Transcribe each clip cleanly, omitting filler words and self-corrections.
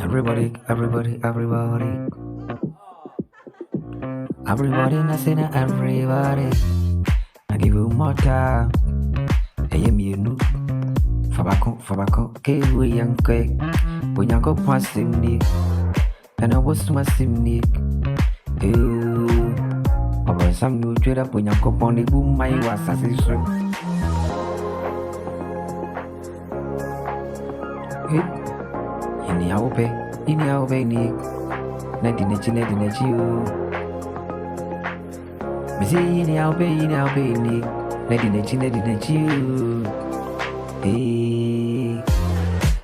Everybody, everybody, everybody. Everybody, nothing, everybody. I give you more time. I am you know. Fabako, K-way young cake. When you go past him, Nick. And I was my sim, Nick. I was some new trade up when you go on the boom, my was as is true. Ini au pe Nick. Nadi nechi you. Missy ini au pe Nick. Nadi nechi you. Hey,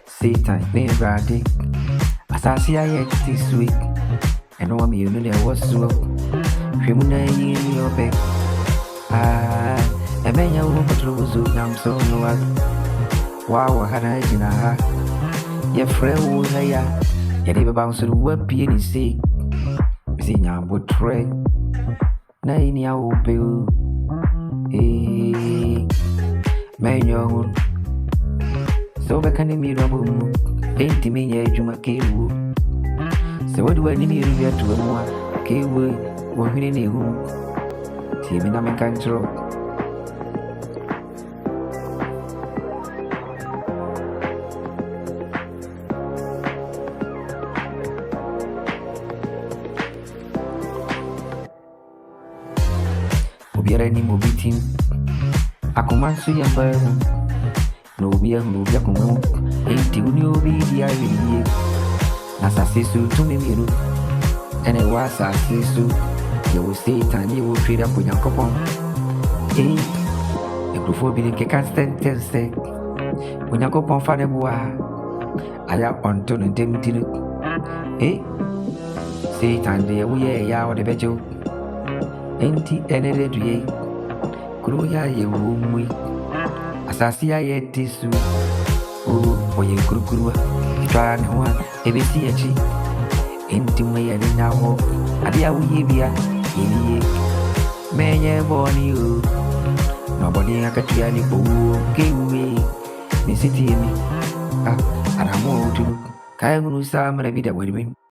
Satan, me ready. As I see I get this week, and know me, you know there was so. Shimuna in your back. I mean, you won't patrol, so I'm so no. Wow, had I in a heart. Your friend was a ya. You never bounce to what penny say. Missing your wood trade. Nine ya will be. Hey, man, your so back in the mirror, ain't me yet to my cave. So what do I need to to a more cave? What we need who? See me, I'm in control. Obiara ni mo bitim. Akumansu ya babu. No be como enti uniobi dia wiye na sasesu to me miru ene wa sasesu ye wo Satan ye wo trade up Yankopon e grofo bi nke kan sentense Yankopon fa ne boa aya onto no ndemtino Satan de wo ye ya wo de bejo enti ene de duye kuro ya ye wo mui asasi ya yetisu oye kurukuru twa ne ho ebesi echi enti mwe ya ni nawo ade ya wuye bia yeniye menye boni o nobody akatua ni bo kewe ni city mi aramo tu kai ngunu sa mara bi da wani